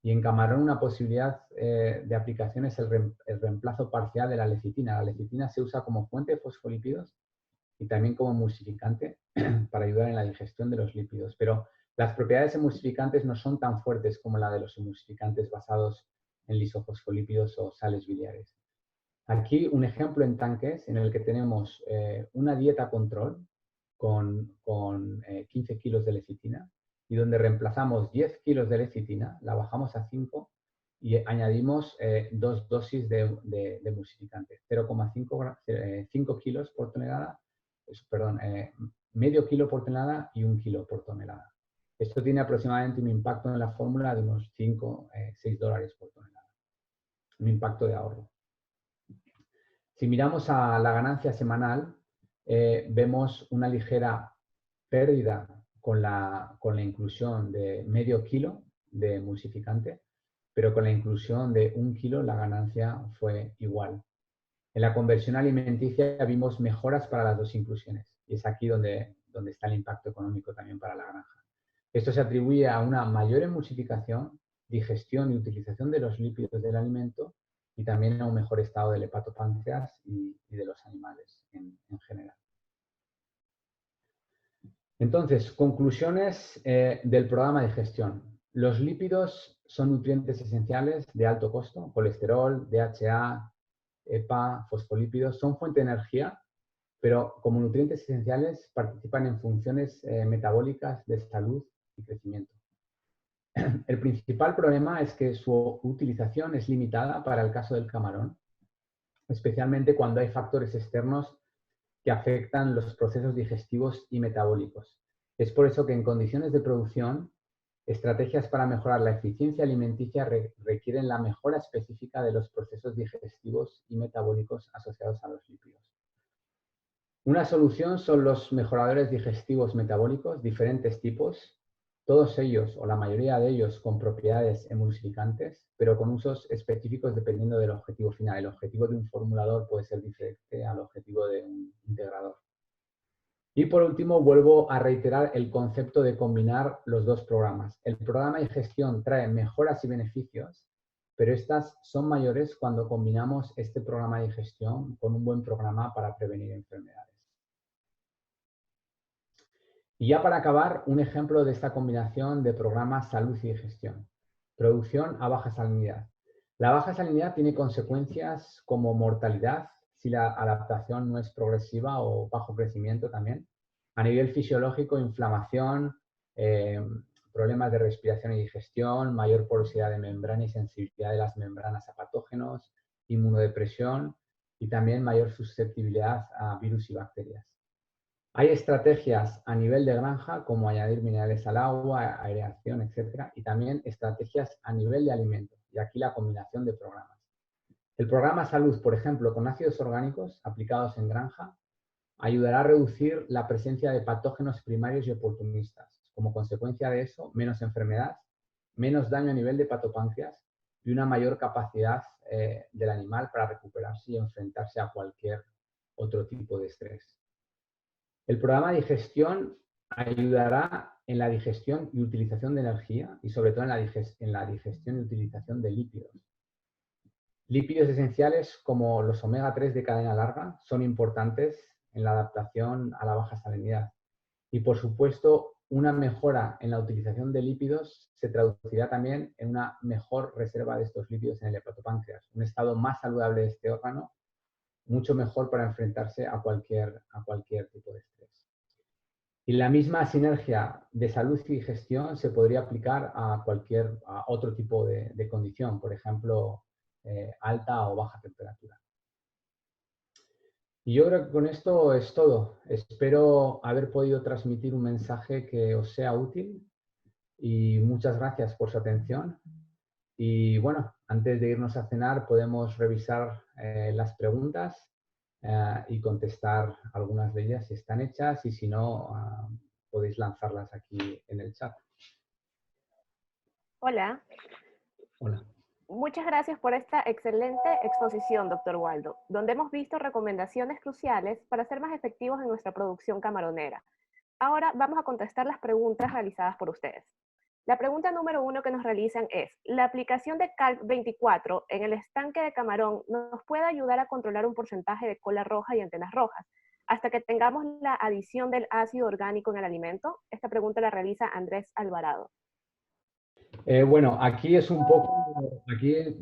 Y en camarón una posibilidad de aplicación es el reemplazo parcial de la lecitina. La lecitina se usa como fuente de fosfolípidos y también como emulsificante para ayudar en la digestión de los lípidos. Pero las propiedades emulsificantes no son tan fuertes como la de los emulsificantes basados en lisofosfolípidos o sales biliares. Aquí un ejemplo en tanques en el que tenemos una dieta control con 15 kilos de lecitina y donde reemplazamos 10 kilos de lecitina, la bajamos a 5 y añadimos 2 dosis de emulsificante, 0,5 kilos por tonelada, perdón, medio kilo por tonelada y 1 kilo por tonelada. Esto tiene aproximadamente un impacto en la fórmula de unos 6 dólares por tonelada, un impacto de ahorro. Si miramos a la ganancia semanal, vemos una ligera pérdida con la inclusión de medio kilo de emulsificante, pero con la inclusión de 1 kilo la ganancia fue igual. En la conversión alimenticia vimos mejoras para las dos inclusiones y es aquí donde está el impacto económico también para la granja. Esto se atribuye a una mayor emulsificación, digestión y utilización de los lípidos del alimento y también a un mejor estado del hepatopáncreas y de los animales en general. Entonces, conclusiones del programa de gestión. Los lípidos son nutrientes esenciales de alto costo, colesterol, DHA, EPA, fosfolípidos, son fuente de energía pero como nutrientes esenciales participan en funciones metabólicas de salud y crecimiento. El principal problema es que su utilización es limitada para el caso del camarón, especialmente cuando hay factores externos que afectan los procesos digestivos y metabólicos. Es por eso que en condiciones de producción, estrategias para mejorar la eficiencia alimenticia requieren la mejora específica de los procesos digestivos y metabólicos asociados a los lípidos. Una solución son los mejoradores digestivos metabólicos, diferentes tipos, todos ellos o la mayoría de ellos con propiedades emulsificantes, pero con usos específicos dependiendo del objetivo final. El objetivo de un formulador puede ser diferente al objetivo de un integrador. Y por último, vuelvo a reiterar el concepto de combinar los dos programas. El programa de gestión trae mejoras y beneficios, pero estas son mayores cuando combinamos este programa de gestión con un buen programa para prevenir enfermedades. Y ya para acabar, un ejemplo de esta combinación de programas salud y gestión. Producción a baja salinidad. La baja salinidad tiene consecuencias como mortalidad si la adaptación no es progresiva o bajo crecimiento también. A nivel fisiológico, inflamación, problemas de respiración y digestión, mayor porosidad de membrana y sensibilidad de las membranas a patógenos, inmunodepresión y también mayor susceptibilidad a virus y bacterias. Hay estrategias a nivel de granja, como añadir minerales al agua, aireación, etc. Y también estrategias a nivel de alimento. Y aquí la combinación de programas. El programa Salud, por ejemplo, con ácidos orgánicos aplicados en granja, ayudará a reducir la presencia de patógenos primarios y oportunistas. Como consecuencia de eso, menos enfermedad, menos daño a nivel de patopáncreas y una mayor capacidad del animal para recuperarse y enfrentarse a cualquier otro tipo de estrés. El programa de digestión ayudará en la digestión y utilización de energía y sobre todo en la digestión y utilización de lípidos. Lípidos esenciales como los omega 3 de cadena larga son importantes en la adaptación a la baja salinidad. Y por supuesto, una mejora en la utilización de lípidos se traducirá también en una mejor reserva de estos lípidos en el hepatopáncreas, un estado más saludable de este órgano, mucho mejor para enfrentarse a cualquier tipo de estrés. Y la misma sinergia de salud y digestión se podría aplicar a otro tipo de condición, por ejemplo, alta o baja temperatura. Y yo creo que con esto es todo. Espero haber podido transmitir un mensaje que os sea útil y muchas gracias por su atención. Y bueno, antes de irnos a cenar podemos revisar las preguntas y contestar algunas de ellas si están hechas y si no, podéis lanzarlas aquí en el chat. Hola. Hola. Muchas gracias por esta excelente exposición, doctor Waldo, donde hemos visto recomendaciones cruciales para ser más efectivos en nuestra producción camaronera. Ahora vamos a contestar las preguntas realizadas por ustedes. La pregunta número 1 que nos realizan es, ¿la aplicación de Calc 24 en el estanque de camarón nos puede ayudar a controlar un porcentaje de cola roja y antenas rojas hasta que tengamos la adición del ácido orgánico en el alimento? Esta pregunta la realiza Andrés Alvarado. Bueno, aquí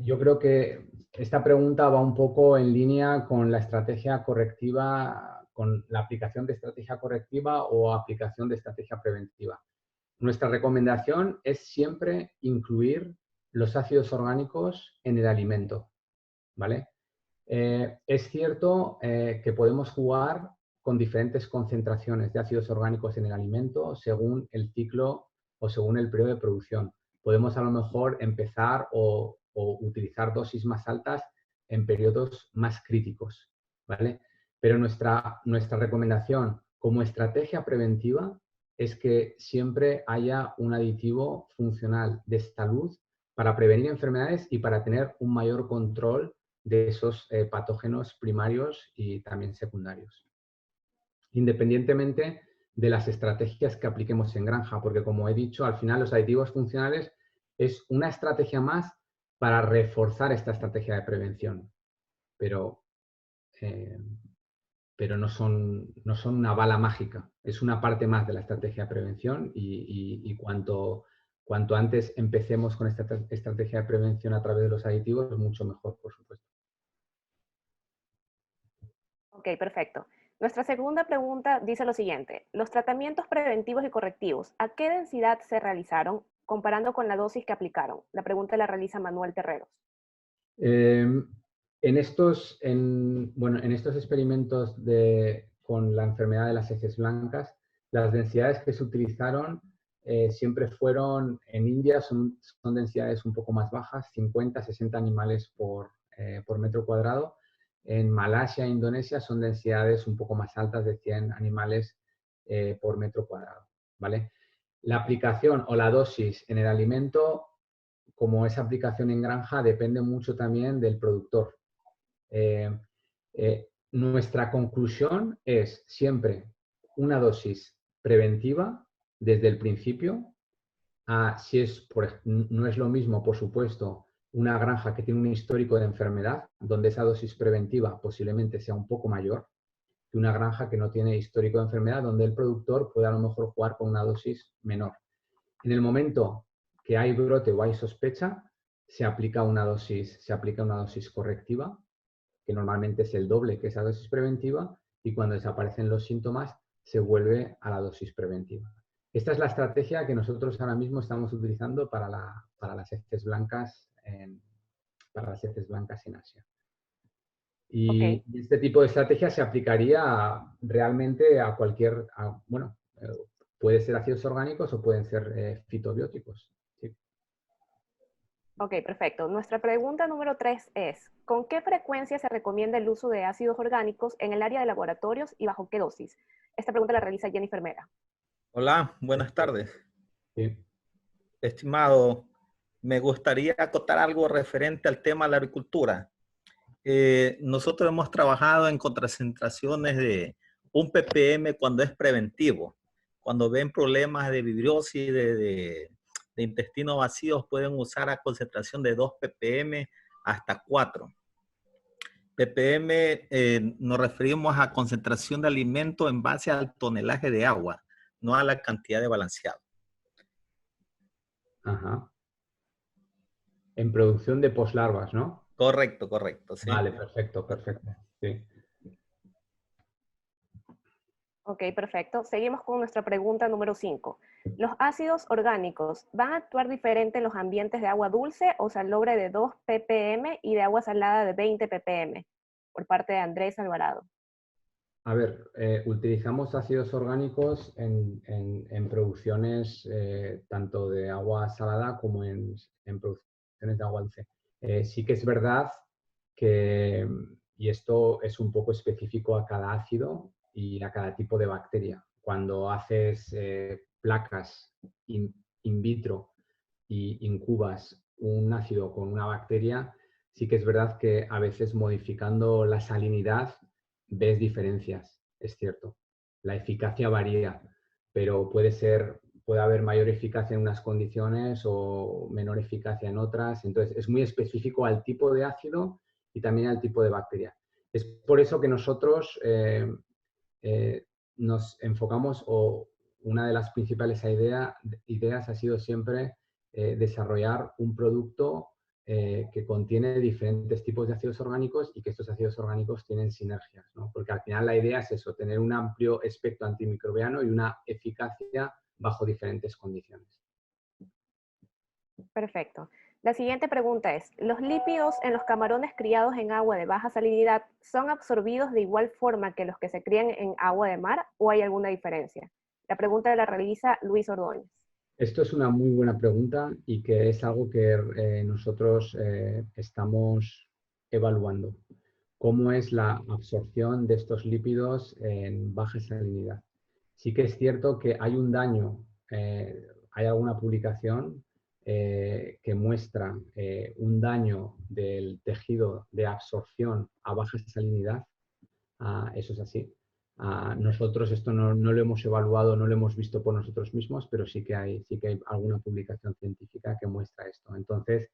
yo creo que esta pregunta va un poco en línea con la estrategia correctiva, con la aplicación de estrategia correctiva o aplicación de estrategia preventiva. Nuestra recomendación es siempre incluir los ácidos orgánicos en el alimento, ¿vale? Es cierto que podemos jugar con diferentes concentraciones de ácidos orgánicos en el alimento según el ciclo o según el periodo de producción. Podemos a lo mejor empezar o utilizar dosis más altas en periodos más críticos, ¿vale? Pero nuestra recomendación como estrategia preventiva es que siempre haya un aditivo funcional de salud para prevenir enfermedades y para tener un mayor control de esos patógenos primarios y también secundarios. Independientemente de las estrategias que apliquemos en granja, porque como he dicho, al final los aditivos funcionales es una estrategia más para reforzar esta estrategia de prevención, pero no son una bala mágica, es una parte más de la estrategia de prevención y cuanto antes empecemos con esta estrategia de prevención a través de los aditivos, mucho mejor, por supuesto. Ok, perfecto. Nuestra segunda pregunta dice lo siguiente. Los tratamientos preventivos y correctivos, ¿a qué densidad se realizaron comparando con la dosis que aplicaron? La pregunta la realiza Manuel Terreros. En estos experimentos con la enfermedad de las heces blancas, las densidades que se utilizaron siempre fueron, en India son densidades un poco más bajas, 50, 60 animales por metro cuadrado. En Malasia e Indonesia son densidades un poco más altas, de 100 animales por metro cuadrado, ¿vale? La aplicación o la dosis en el alimento, como esa aplicación en granja, depende mucho también del productor. Nuestra conclusión es siempre una dosis preventiva desde el principio. No es lo mismo, por supuesto, una granja que tiene un histórico de enfermedad, donde esa dosis preventiva posiblemente sea un poco mayor, que una granja que no tiene histórico de enfermedad, donde el productor puede a lo mejor jugar con una dosis menor. En el momento que hay brote o hay sospecha, se aplica una dosis correctiva, que normalmente es el doble que esa dosis preventiva, y cuando desaparecen los síntomas, se vuelve a la dosis preventiva. Esta es la estrategia que nosotros ahora mismo estamos utilizando para las heces blancas en Asia. Y Ok. este tipo de estrategia se aplicaría realmente a puede ser ácidos orgánicos o pueden ser fitobióticos. ¿Sí? Ok, perfecto. Nuestra pregunta número 3 es, ¿con qué frecuencia se recomienda el uso de ácidos orgánicos en el área de laboratorios y bajo qué dosis? Esta pregunta la realiza Jennifer Mera. Hola, buenas tardes. Sí. Estimado, me gustaría acotar algo referente al tema de la agricultura. Nosotros hemos trabajado en concentraciones de 1 ppm cuando es preventivo. Cuando ven problemas de vibriosis, de intestinos vacíos, pueden usar a concentración de 2 ppm hasta 4. ppm nos referimos a concentración de alimento en base al tonelaje de agua, no a la cantidad de balanceado. Ajá. En producción de poslarvas, ¿no? Correcto, correcto, sí. Vale, perfecto. Sí. Ok, perfecto. Seguimos con nuestra pregunta número 5. ¿Los ácidos orgánicos van a actuar diferente en los ambientes de agua dulce o salobre de 2 ppm y de agua salada de 20 ppm? Por parte de Andrés Alvarado. A ver, utilizamos ácidos orgánicos en producciones tanto de agua salada como en producciones de agua dulce. Sí que es verdad que, y esto es un poco específico a cada ácido y a cada tipo de bacteria, cuando haces placas in vitro y incubas un ácido con una bacteria, sí que es verdad que a veces modificando la salinidad ves diferencias, es cierto. La eficacia varía, pero puede haber mayor eficacia en unas condiciones o menor eficacia en otras. Entonces, es muy específico al tipo de ácido y también al tipo de bacteria. Es por eso que nosotros nos enfocamos, o una de las principales ideas ha sido siempre desarrollar un producto que contiene diferentes tipos de ácidos orgánicos y que estos ácidos orgánicos tienen sinergias, ¿no? Porque al final la idea es eso, tener un amplio espectro antimicrobiano y una eficacia bajo diferentes condiciones. Perfecto. La siguiente pregunta es, ¿los lípidos en los camarones criados en agua de baja salinidad son absorbidos de igual forma que los que se crían en agua de mar o hay alguna diferencia? La pregunta la realiza Luis Ordóñez. Esto es una muy buena pregunta y que es algo que nosotros estamos evaluando. ¿Cómo es la absorción de estos lípidos en baja salinidad? Sí que es cierto que hay un daño, hay alguna publicación que muestra un daño del tejido de absorción a baja salinidad. Eso es así. Nosotros esto no lo hemos evaluado, no lo hemos visto por nosotros mismos, pero sí que hay alguna publicación científica que muestra esto. Entonces,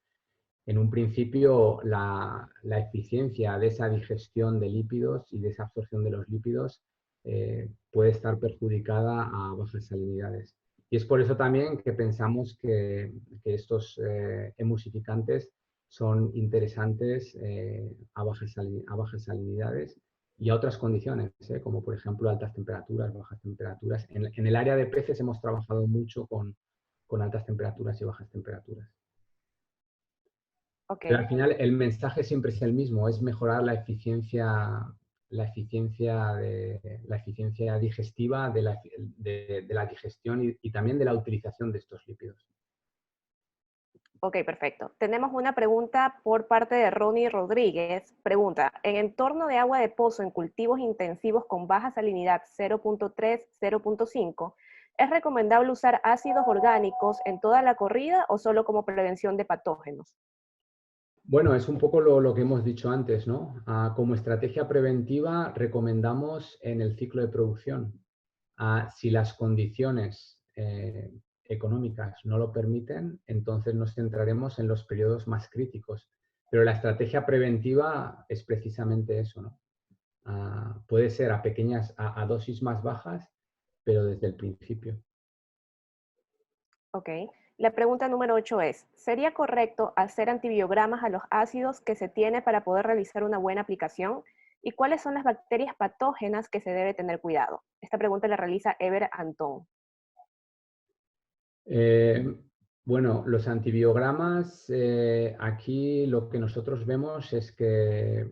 en un principio, la eficiencia de esa digestión de lípidos y de esa absorción de los lípidos puede estar perjudicada a bajas salinidades. Y es por eso también que pensamos que estos emulsificantes son interesantes a bajas salinidades y a otras condiciones, como por ejemplo altas temperaturas, bajas temperaturas. En el área de peces hemos trabajado mucho con altas temperaturas y bajas temperaturas. Ok. Pero al final el mensaje siempre es el mismo, es mejorar la eficiencia digestiva, de la digestión y también de la utilización de estos lípidos. Ok, perfecto. Tenemos una pregunta por parte de Ronnie Rodríguez. Pregunta, en entorno de agua de pozo en cultivos intensivos con baja salinidad 0.3, 0.5, ¿es recomendable usar ácidos orgánicos en toda la corrida o solo como prevención de patógenos? Bueno, es un poco lo que hemos dicho antes, ¿no? Como estrategia preventiva recomendamos en el ciclo de producción. Si las condiciones económicas no lo permiten, entonces nos centraremos en los periodos más críticos. Pero la estrategia preventiva es precisamente eso, ¿no? Puede ser a dosis más bajas, pero desde el principio. Ok. La pregunta número 8 es, ¿sería correcto hacer antibiogramas a los ácidos que se tiene para poder realizar una buena aplicación? ¿Y cuáles son las bacterias patógenas que se debe tener cuidado? Esta pregunta la realiza Ever Antón. Bueno, los antibiogramas, aquí lo que nosotros vemos es que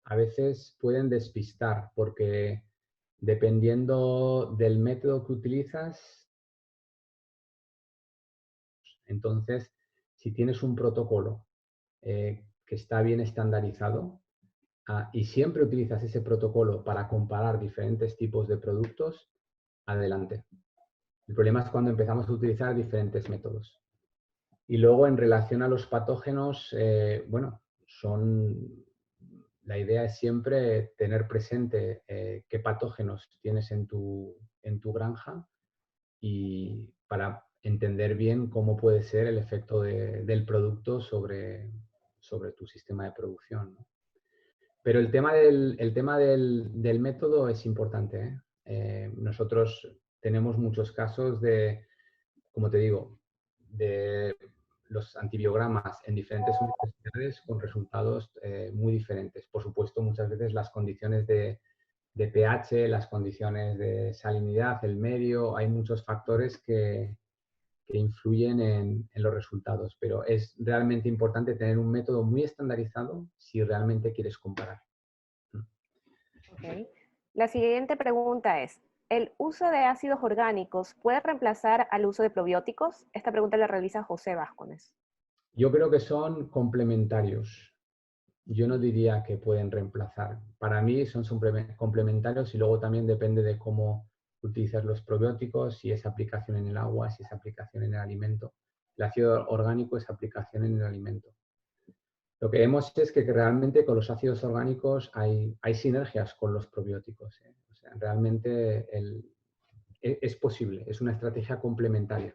a veces pueden despistar porque dependiendo del método que utilizas, entonces si tienes un protocolo que está bien estandarizado y siempre utilizas ese protocolo para comparar diferentes tipos de productos, adelante. El problema es cuando empezamos a utilizar diferentes métodos. Y luego, en relación a los patógenos, bueno, la idea es siempre tener presente qué patógenos tienes en tu granja y para entender bien cómo puede ser el efecto del producto sobre tu sistema de producción, ¿no? Pero el tema del método es importante, ¿eh? Nosotros tenemos muchos casos de, como te digo, de los antibiogramas en diferentes universidades con resultados muy diferentes. Por supuesto, muchas veces las condiciones de pH, las condiciones de salinidad, el medio, hay muchos factores que influyen en los resultados, pero es realmente importante tener un método muy estandarizado si realmente quieres comparar. Okay. La siguiente pregunta es, ¿el uso de ácidos orgánicos puede reemplazar al uso de probióticos? Esta pregunta la realiza José Vázquez. Yo creo que son complementarios. Yo no diría que pueden reemplazar. Para mí son complementarios y luego también depende de cómo utilizas los probióticos, si es aplicación en el agua, si es aplicación en el alimento. El ácido orgánico es aplicación en el alimento. Lo que vemos es que realmente con los ácidos orgánicos hay sinergias con los probióticos, ¿eh? O sea, realmente es posible, es una estrategia complementaria.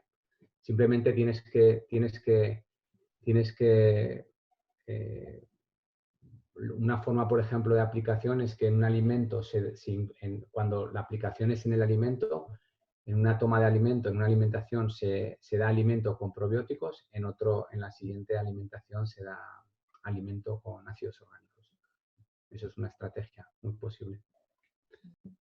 Simplemente tienes que una forma, por ejemplo, de aplicación es que en un alimento, cuando la aplicación es en el alimento, en una toma de alimento, en una alimentación se da alimento con probióticos, en la siguiente alimentación se da alimento con ácidos orgánicos. Eso es una estrategia muy posible.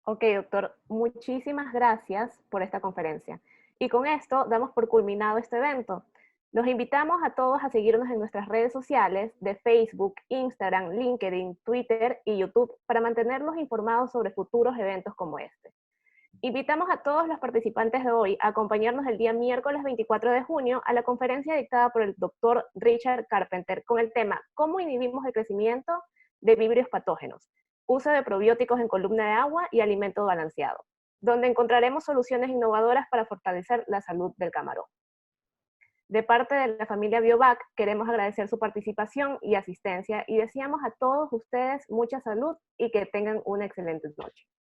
Ok, doctor, muchísimas gracias por esta conferencia. Y con esto damos por culminado este evento. Los invitamos a todos a seguirnos en nuestras redes sociales de Facebook, Instagram, LinkedIn, Twitter y YouTube para mantenerlos informados sobre futuros eventos como este. Invitamos a todos los participantes de hoy a acompañarnos el día miércoles 24 de junio a la conferencia dictada por el doctor Richard Carpenter con el tema ¿Cómo inhibimos el crecimiento de vibrios patógenos? Uso de probióticos en columna de agua y alimento balanceado, donde encontraremos soluciones innovadoras para fortalecer la salud del camarón. De parte de la familia Biovac, queremos agradecer su participación y asistencia y deseamos a todos ustedes mucha salud y que tengan una excelente noche.